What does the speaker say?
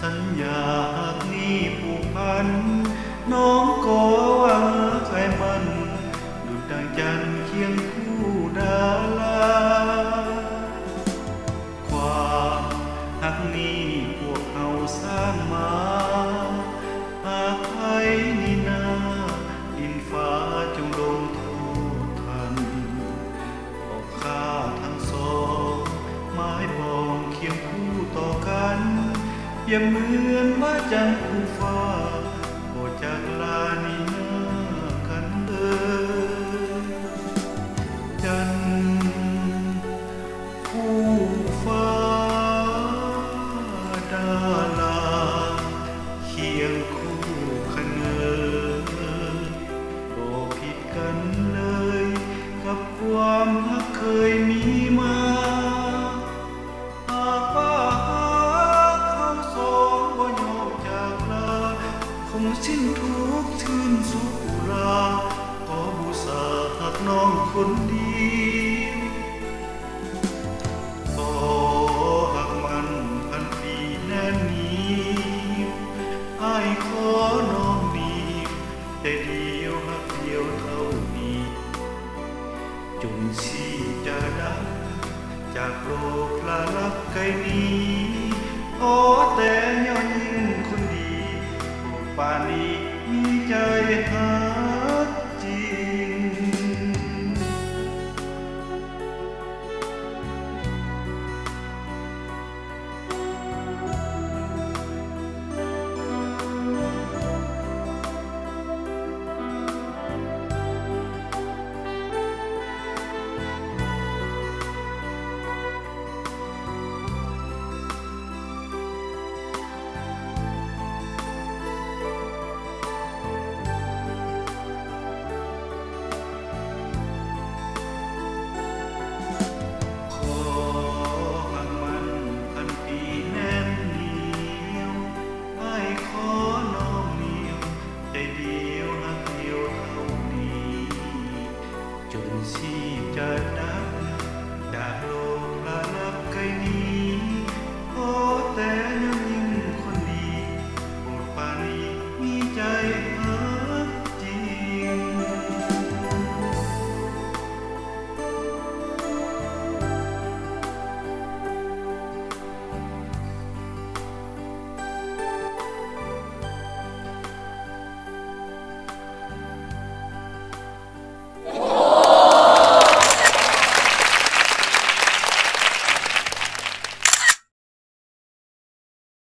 สัญญาหากนี้ผูกพันน้องก็หวังใจมันดุจดังจันทร์เคียงคู่ดาราความหักนี้พวกเราสร้างมาหากใครนี่นาดินฟ้าจงลงโทษทันบอกข้าทั้งสองไม้ปองเคียงคู่ต่อกันอย่าเหมือนว่าจันทร์คู่ฟ้าโปรดจากลานี่นากันเลยจันทร์คู่ฟ้าดาราเคียงคู่ขนเนบ่ผิดกันเลยกับความรักเคยมีมาหากว่าเขาสองบ่ยอมจากลาคงสิ้นทุกข์ชื่นสุราขอบูชาหักน้องคนเดียวต่อหักมันพันปีแน่นเหนียวอ้ายขอน้องมีใจเดียวหักเดียวเท่านี้จนชีจะดับจากโลกลาลับไกลนี้ขอแต่ย้อนยิ่งคนดีโปรดปราณี